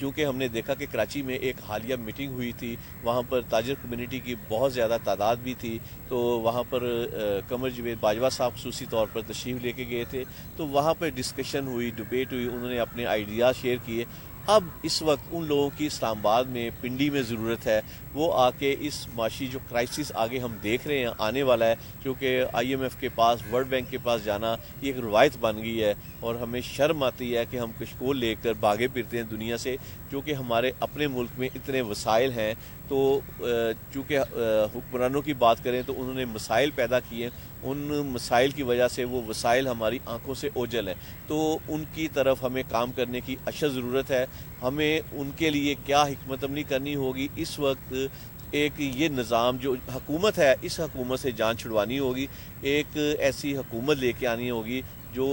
چونکہ ہم نے دیکھا کہ کراچی میں ایک حالیہ میٹنگ ہوئی تھی، وہاں پر تاجر کمیونٹی کی بہت زیادہ تعداد بھی تھی، تو وہاں پر قمر جاوید باجوہ صاحب خصوصی طور پر تشریف لے کے گئے تھے، تو وہاں پر ڈسکشن ہوئی، ڈبیٹ ہوئی، انہوں نے اپنے آئیڈیاز شیئر کیے۔ اب اس وقت ان لوگوں کی اسلام آباد میں، پنڈی میں ضرورت ہے، وہ آ کے اس معاشی جو کرائسس آگے ہم دیکھ رہے ہیں آنے والا ہے، کیونکہ IMF کے پاس، ورلڈ بینک کے پاس جانا یہ ایک روایت بن گئی ہے، اور ہمیں شرم آتی ہے کہ ہم کشکول لے کر بھاگے پھرتے ہیں دنیا سے، کیونکہ ہمارے اپنے ملک میں اتنے وسائل ہیں۔ تو چونکہ حکمرانوں کی بات کریں تو انہوں نے مسائل پیدا کیے، ان مسائل کی وجہ سے وہ وسائل ہماری آنکھوں سے اوجھل ہیں، تو ان کی طرف ہمیں کام کرنے کی اشد ضرورت ہے۔ ہمیں ان کے لیے کیا حکمت عملی کرنی ہوگی؟ اس وقت ایک یہ نظام جو حکومت ہے، اس حکومت سے جان چھڑوانی ہوگی، ایک ایسی حکومت لے کے آنی ہوگی جو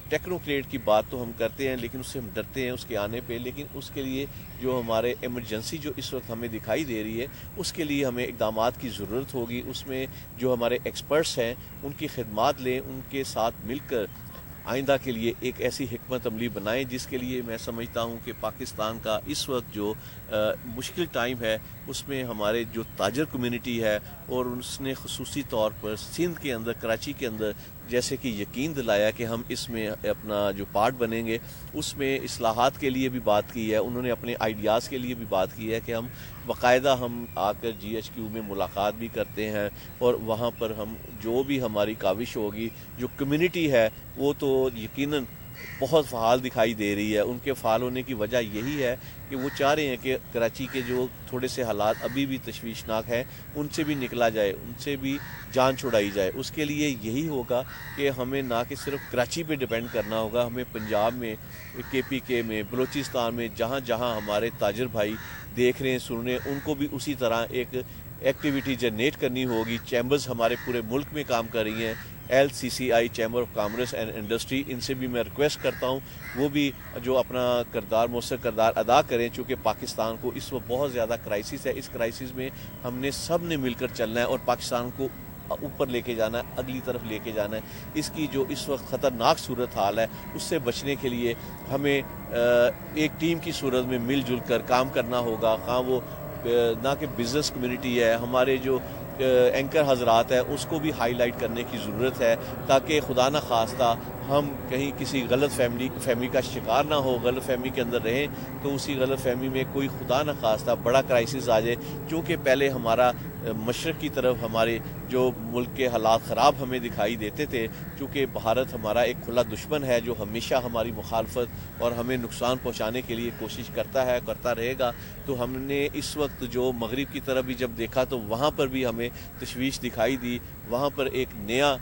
ٹیکنوکریٹ کی بات تو ہم کرتے ہیں لیکن اس سے ہم ڈرتے ہیں اس کے آنے پہ، لیکن اس کے لیے جو ہمارے ایمرجنسی جو اس وقت ہمیں دکھائی دے رہی ہے، اس کے لیے ہمیں اقدامات کی ضرورت ہوگی۔ اس میں جو ہمارے ایکسپرٹس ہیں ان کی خدمات لیں، ان کے ساتھ مل کر آئندہ کے لیے ایک ایسی حکمت عملی بنائیں جس کے لیے میں سمجھتا ہوں کہ پاکستان کا اس وقت جو مشکل ٹائم ہے، اس میں ہمارے جو تاجر کمیونٹی ہے، اور اس نے خصوصی طور پر سندھ کے اندر، کراچی کے اندر جیسے کہ یقین دلایا کہ ہم اس میں اپنا جو پارٹ بنیں گے، اس میں اصلاحات کے لیے بھی بات کی ہے، انہوں نے اپنے آئیڈیاز کے لیے بھی بات کی ہے کہ ہم باقاعدہ ہم آ کر GHQ میں ملاقات بھی کرتے ہیں، اور وہاں پر ہم جو بھی ہماری کاوش ہوگی، جو کمیونٹی ہے وہ تو یقیناً بہت فعال دکھائی دے رہی ہے۔ ان کے فعال ہونے کی وجہ یہی ہے کہ وہ چاہ رہے ہیں کہ کراچی کے جو تھوڑے سے حالات ابھی بھی تشویشناک ہیں ان سے بھی نکلا جائے، ان سے بھی جان چھڑائی جائے۔ اس کے لیے یہی ہوگا کہ ہمیں نہ کہ صرف کراچی پہ ڈیپینڈ کرنا ہوگا، ہمیں پنجاب میں، KPK میں، بلوچستان میں، جہاں جہاں ہمارے تاجر بھائی دیکھ رہے ہیں، سن رہے ہیں، ان کو بھی اسی طرح ایک ایکٹیویٹی جنریٹ کرنی ہوگی۔ چیمبرز ہمارے پورے ملک میں کام کر رہی ہیں، LCCI chamber of commerce and industry, ان سے بھی میں ریکویسٹ کرتا ہوں وہ بھی جو اپنا کردار، مؤثر کردار ادا کریں، چونکہ پاکستان کو اس وقت بہت زیادہ کرائسس ہے۔ اس کرائسس میں ہم نے سب نے مل کر چلنا ہے اور پاکستان کو اوپر لے کے جانا ہے، اگلی طرف لے کے جانا ہے۔ اس کی جو اس وقت خطرناک صورت حال ہے، اس سے بچنے کے لیے ہمیں ایک ٹیم کی صورت میں مل جل کر کام کرنا ہوگا، خواہ وہ نہ کہ بزنس کمیونٹی ہے، ہمارے جو اینکر حضرات ہیں، اس کو بھی ہائی لائٹ کرنے کی ضرورت ہے، تاکہ خدا نہ خواستہ ہم کہیں کسی غلط فہمی کا شکار نہ ہو، غلط فہمی کے اندر رہیں تو اسی غلط فہمی میں کوئی خدا نہ خواستہ بڑا کرائسس آ جائے۔ چونکہ پہلے ہمارا مشرق کی طرف ہمارے جو ملک کے حالات خراب ہمیں دکھائی دیتے تھے، چونکہ بھارت ہمارا ایک کھلا دشمن ہے جو ہمیشہ ہماری مخالفت اور ہمیں نقصان پہنچانے کے لیے کوشش کرتا ہے، کرتا رہے گا، تو ہم نے اس وقت جو مغرب کی طرف بھی جب دیکھا تو وہاں پر بھی ہمیں تشویش دکھائی دی۔ وہاں پر ایک نیا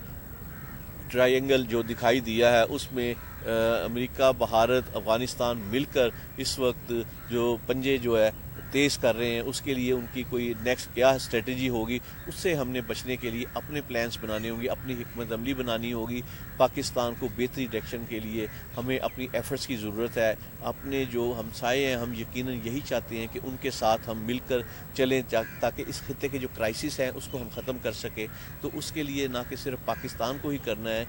ٹرائنگل جو دکھائی دیا ہے، اس میں امریکہ، بھارت، افغانستان مل کر اس وقت جو پنجے جو ہے تیز کر رہے ہیں، اس کے لیے ان کی کوئی نیکسٹ کیا اسٹریٹجی ہوگی، اس سے ہم نے بچنے کے لیے اپنے پلانس بنانے ہوں گے، اپنی حکمت عملی بنانی ہوگی۔ پاکستان کو بہتری ڈائریکشن کے لیے ہمیں اپنی ایفرٹس کی ضرورت ہے۔ اپنے جو ہمسائے ہیں، ہم یقیناً یہی چاہتے ہیں کہ ان کے ساتھ ہم مل کر چلیں تاکہ اس خطے کے جو کرائسس ہیں اس کو ہم ختم کر سکیں۔ تو اس کے لیے نہ کہ صرف پاکستان کو ہی کرنا ہے،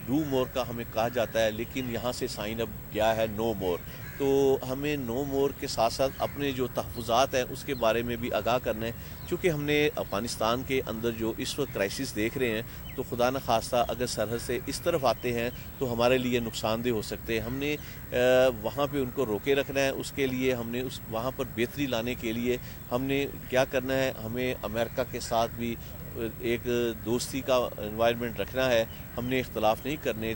ڈو مور کا ہمیں کہا جاتا ہے، لیکن یہاں سے سائن اپ کیا ہے نو مور۔ تو ہمیں نو مور کے ساتھ ساتھ اپنے جو تحفظات ہیں اس کے بارے میں بھی آگاہ کرنا ہے، چونکہ ہم نے افغانستان کے اندر جو اس وقت کرائسس دیکھ رہے ہیں، تو خدا نہ خواستہ اگر سرحد سے اس طرف آتے ہیں تو ہمارے لیے نقصان دہ ہو سکتے ہیں۔ ہم نے وہاں پہ ان کو روکے رکھنا ہے، اس کے لیے ہم نے وہاں پر بہتری لانے کے لیے ہم نے کیا کرنا ہے، ہمیں امریکہ کے ساتھ بھی ایک دوستی کا انوائرمنٹ رکھنا ہے، ہم نے اختلاف نہیں کرنے،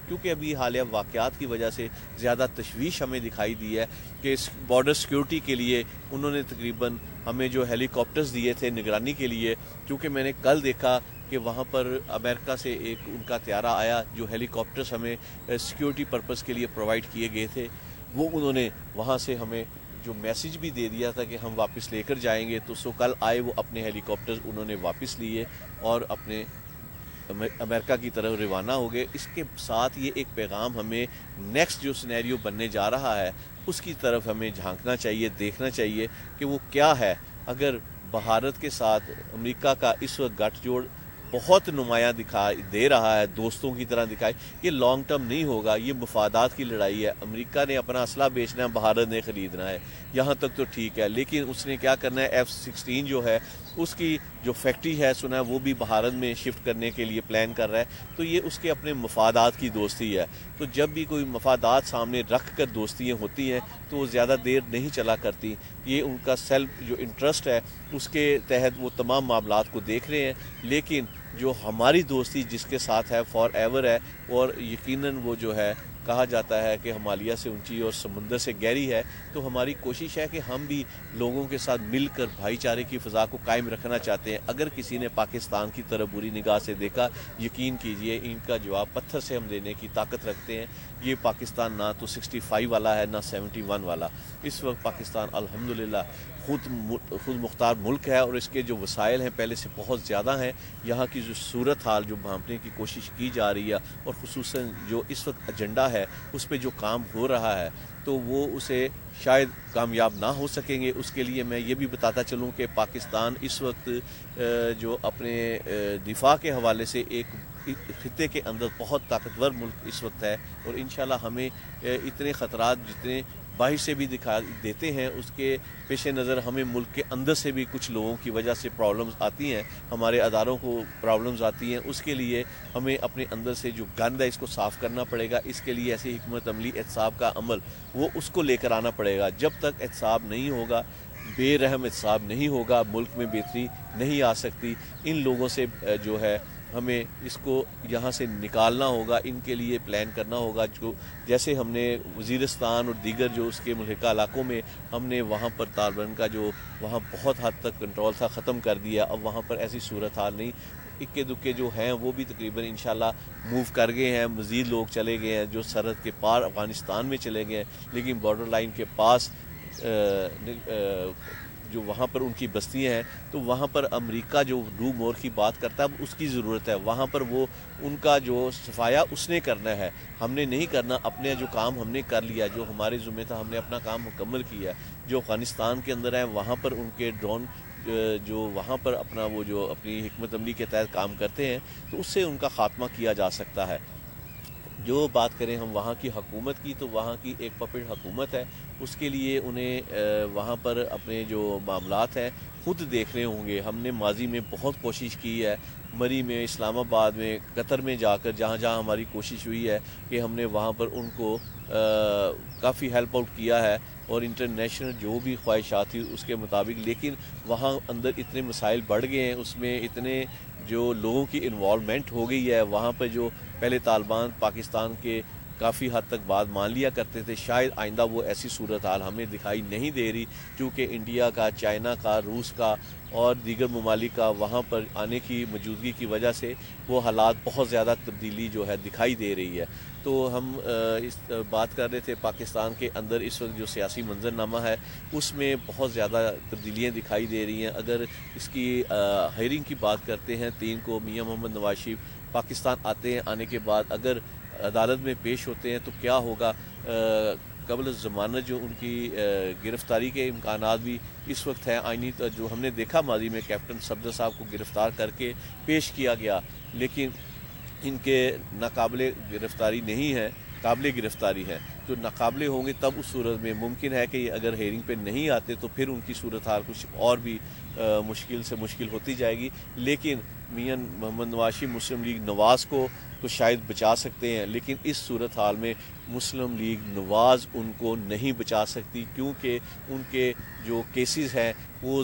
کیونکہ ابھی حالیہ واقعات کی وجہ سے زیادہ تشویش ہمیں دکھائی دی ہے کہ بارڈر سیکیورٹی کے لیے انہوں نے تقریباً ہمیں جو ہیلی کاپٹرز دیے تھے نگرانی کے لیے، کیونکہ میں نے کل دیکھا کہ وہاں پر امریکہ سے ایک ان کا طیارہ آیا جو ہیلی کاپٹرز ہمیں سیکیورٹی پرپز کے لیے پرووائڈ کیے گئے تھے، وہ انہوں نے وہاں سے ہمیں جو میسج بھی دے دیا تھا کہ ہم واپس لے کر جائیں گے، تو کل آئے وہ اپنے ہیلی کاپٹرز انہوں نے واپس لیے اور اپنے امریکہ کی طرف روانہ ہو گئے۔ اس کے ساتھ یہ ایک پیغام ہمیں نیکسٹ جو سینیریو بننے جا رہا ہے اس کی طرف ہمیں جھانکنا چاہیے، دیکھنا چاہیے کہ وہ کیا ہے۔ اگر بھارت کے ساتھ امریکہ کا اس وقت گٹھ جوڑ بہت نمایاں دے رہا ہے، دوستوں کی طرح دکھائے، یہ لانگ ٹرم نہیں ہوگا، یہ مفادات کی لڑائی ہے۔ امریکہ نے اپنا اسلحہ بیچنا ہے، بھارت نے خریدنا ہے، یہاں تک تو ٹھیک ہے، لیکن اس نے کیا کرنا ہے، F-16 جو ہے اس کی جو فیکٹری ہے سنا ہے وہ بھی بھارت میں شفٹ کرنے کے لیے پلان کر رہا ہے، تو یہ اس کے اپنے مفادات کی دوستی ہے۔ تو جب بھی کوئی مفادات سامنے رکھ کر دوستیاں ہوتی ہیں تو وہ زیادہ دیر نہیں چلا کرتی، یہ ان کا سیلف جو انٹرسٹ ہے اس کے تحت وہ تمام معاملات کو دیکھ رہے ہیں، لیکن جو ہماری دوستی جس کے ساتھ ہے فار ایور ہے، اور یقیناً وہ جو ہے کہا جاتا ہے کہ ہمالیہ سے اونچی اور سمندر سے گہری ہے، تو ہماری کوشش ہے کہ ہم بھی لوگوں کے ساتھ مل کر بھائی چارے کی فضا کو قائم رکھنا چاہتے ہیں۔ اگر کسی نے پاکستان کی طرف بری نگاہ سے دیکھا، یقین کیجئے ان کا جواب پتھر سے ہم دینے کی طاقت رکھتے ہیں۔ یہ پاکستان نہ تو 65 والا ہے نہ 71 والا، اس وقت پاکستان الحمدللہ خود مختار ملک ہے، اور اس کے جو وسائل ہیں پہلے سے بہت زیادہ ہیں۔ یہاں کی جو صورتحال جو بھانپنے کی کوشش کی جا رہی ہے، اور خصوصاً جو اس وقت ایجنڈا ہے اس پہ جو کام ہو رہا ہے، تو وہ اسے شاید کامیاب نہ ہو سکیں گے۔ اس کے لیے میں یہ بھی بتاتا چلوں کہ پاکستان اس وقت جو اپنے دفاع کے حوالے سے ایک خطے کے اندر بہت طاقتور ملک اس وقت ہے، اور انشاءاللہ ہمیں اتنے خطرات جتنے باہر سے بھی دکھا دیتے ہیں اس کے پیش نظر ہمیں ملک کے اندر سے بھی کچھ لوگوں کی وجہ سے پرابلمز آتی ہیں، ہمارے اداروں کو پرابلمز آتی ہیں، اس کے لیے ہمیں اپنے اندر سے جو گند ہے اس کو صاف کرنا پڑے گا۔ اس کے لیے ایسی حکمت عملی احتساب کا عمل وہ اس کو لے کر آنا پڑے گا۔ جب تک احتساب نہیں ہوگا، بے رحم احتساب نہیں ہوگا، ملک میں بہتری نہیں آ سکتی۔ ان لوگوں سے جو ہے ہمیں اس کو یہاں سے نکالنا ہوگا، ان کے لیے پلان کرنا ہوگا، جو جیسے ہم نے وزیرستان اور دیگر جو اس کے ملحقہ علاقوں میں ہم نے وہاں پر طالبان کا جو وہاں بہت حد تک کنٹرول تھا ختم کر دیا، اب وہاں پر ایسی صورتحال نہیں، اکے دکے جو ہیں وہ بھی تقریباً انشاءاللہ موو کر گئے ہیں، مزید لوگ چلے گئے ہیں جو سرحد کے پار افغانستان میں چلے گئے ہیں، لیکن بارڈر لائن کے پاس جو وہاں پر ان کی بستیاں ہیں، تو وہاں پر امریکہ جو ڈو مور کی بات کرتا ہے اس کی ضرورت ہے، وہاں پر وہ ان کا جو صفایا اس نے کرنا ہے، ہم نے نہیں کرنا۔ اپنے جو کام ہم نے کر لیا، جو ہمارے ذمہ تھا ہم نے اپنا کام مکمل کیا۔ جو افغانستان کے اندر ہیں وہاں پر ان کے ڈرون جو وہاں پر اپنا وہ جو اپنی حکمت عملی کے تحت کام کرتے ہیں، تو اس سے ان کا خاتمہ کیا جا سکتا ہے۔ جو بات کریں ہم وہاں کی حکومت کی، تو وہاں کی ایک پپٹ حکومت ہے، اس کے لیے انہیں وہاں پر اپنے جو معاملات ہیں خود دیکھنے ہوں گے۔ ہم نے ماضی میں بہت کوشش کی ہے، مری میں، اسلام آباد میں، قطر میں جا کر جہاں جہاں ہماری کوشش ہوئی ہے کہ ہم نے وہاں پر ان کو کافی ہیلپ آؤٹ کیا ہے، اور انٹرنیشنل جو بھی خواہشات تھی اس کے مطابق، لیکن وہاں اندر اتنے مسائل بڑھ گئے ہیں، اس میں اتنے جو لوگوں کی انوالومنٹ ہو گئی ہے، وہاں پہ جو پہلے طالبان پاکستان کے کافی حد تک بات مان لیا کرتے تھے، شاید آئندہ وہ ایسی صورتحال ہمیں دکھائی نہیں دے رہی، کیونکہ انڈیا کا، چائنا کا، روس کا اور دیگر ممالک کا وہاں پر آنے کی موجودگی کی وجہ سے وہ حالات بہت زیادہ تبدیلی جو ہے دکھائی دے رہی ہے۔ تو ہم اس بات کر رہے تھے پاکستان کے اندر اس وقت جو سیاسی منظرنامہ ہے اس میں بہت زیادہ تبدیلیاں دکھائی دے رہی ہیں۔ اگر اس کی ہیئرنگ کی بات کرتے ہیں، 3 کو میاں محمد نواز شریف پاکستان آتے ہیں، آنے کے بعد اگر عدالت میں پیش ہوتے ہیں تو کیا ہوگا؟ قبل ضمانت جو ان کی گرفتاری کے امکانات بھی اس وقت ہیں۔ آئینی جو ہم نے دیکھا ماضی میں کیپٹن صفدر صاحب کو گرفتار کر کے پیش کیا گیا، لیکن ان کے ناقابل گرفتاری نہیں ہے، قابل گرفتاری ہے، جو ناقابل ہوں گے تب اس صورت میں ممکن ہے کہ اگر ہیئرنگ پہ نہیں آتے تو پھر ان کی صورتحال کچھ اور بھی مشکل سے مشکل ہوتی جائے گی۔ لیکن میاں محمد نواز شریف مسلم لیگ نواز کو تو شاید بچا سکتے ہیں، لیکن اس صورتحال میں مسلم لیگ نواز ان کو نہیں بچا سکتی، کیونکہ ان کے جو کیسز ہیں وہ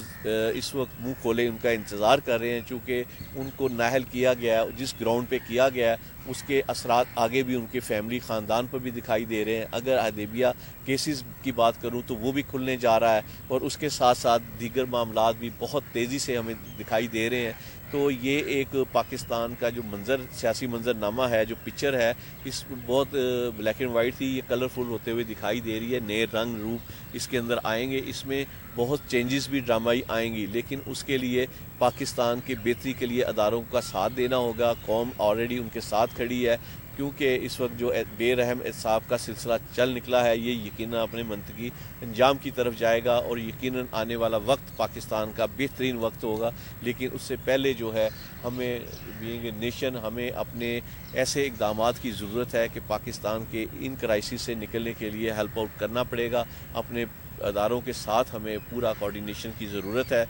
اس وقت منہ کھولے ان کا انتظار کر رہے ہیں، چونکہ ان کو نااہل کیا گیا ہے، جس گراؤنڈ پہ کیا گیا ہے اس کے اثرات آگے بھی ان کے فیملی خاندان پر بھی دکھائی دے رہے ہیں۔ اگر حدیبیہ کیسز کی بات کروں تو وہ بھی کھلنے جا رہا ہے، اور اس کے ساتھ ساتھ دیگر معاملات بھی بہت تیزی سے ہمیں دکھائی دے رہے ہیں۔ تو یہ ایک پاکستان کا جو سیاسی منظرنامہ ہے، جو پکچر ہے، اس بہت بلیک اینڈ وائٹ تھی، یہ کلرفل ہوتے ہوئے دکھائی دے رہی ہے، نئے رنگ روپ اس کے اندر آئیں گے، اس میں بہت چینجز بھی ڈرامائی آئیں گی، لیکن اس کے لیے پاکستان کے بہتری کے لیے اداروں کا ساتھ دینا ہوگا۔ قوم آلریڈی ان کے ساتھ کھڑی ہے، کیونکہ اس وقت جو بے رحم اعتصاب کا سلسلہ چل نکلا ہے یہ یقیناً اپنے منطقی انجام کی طرف جائے گا اور یقیناً آنے والا وقت پاکستان کا بہترین وقت ہوگا، لیکن اس سے پہلے جو ہے ہمیں بینگ اے نیشن ہمیں اپنے ایسے اقدامات کی ضرورت ہے کہ پاکستان کے ان کرائسس سے نکلنے کے لیے ہیلپ آؤٹ کرنا پڑے گا، اپنے اداروں کے ساتھ ہمیں پورا کوارڈینیشن کی ضرورت ہے۔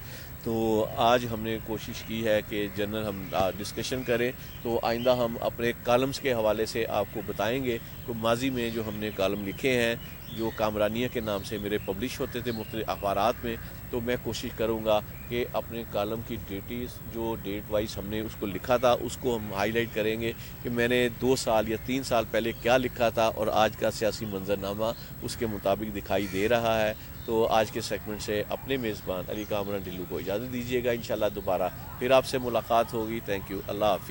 تو آج ہم نے کوشش کی ہے کہ جنرل ہم ڈسکشن کریں، تو آئندہ ہم اپنے کالمز کے حوالے سے آپ کو بتائیں گے کہ ماضی میں جو ہم نے کالم لکھے ہیں جو کامرانیہ کے نام سے میرے پبلش ہوتے تھے مختلف اخبارات میں، تو میں کوشش کروں گا کہ اپنے کالم کی ڈیٹیز جو ڈیٹ وائز ہم نے اس کو لکھا تھا اس کو ہم ہائی لائٹ کریں گے کہ میں نے 2 سال یا 3 سال پہلے کیا لکھا تھا اور آج کا سیاسی منظرنامہ اس کے مطابق دکھائی دے رہا ہے۔ تو آج کے سیگمنٹ سے اپنے میزبان علی کامران ڈھلو کو اجازت دیجیے گا، انشاءاللہ دوبارہ پھر آپ سے ملاقات ہوگی۔ تھینک یو، اللہ حافظ۔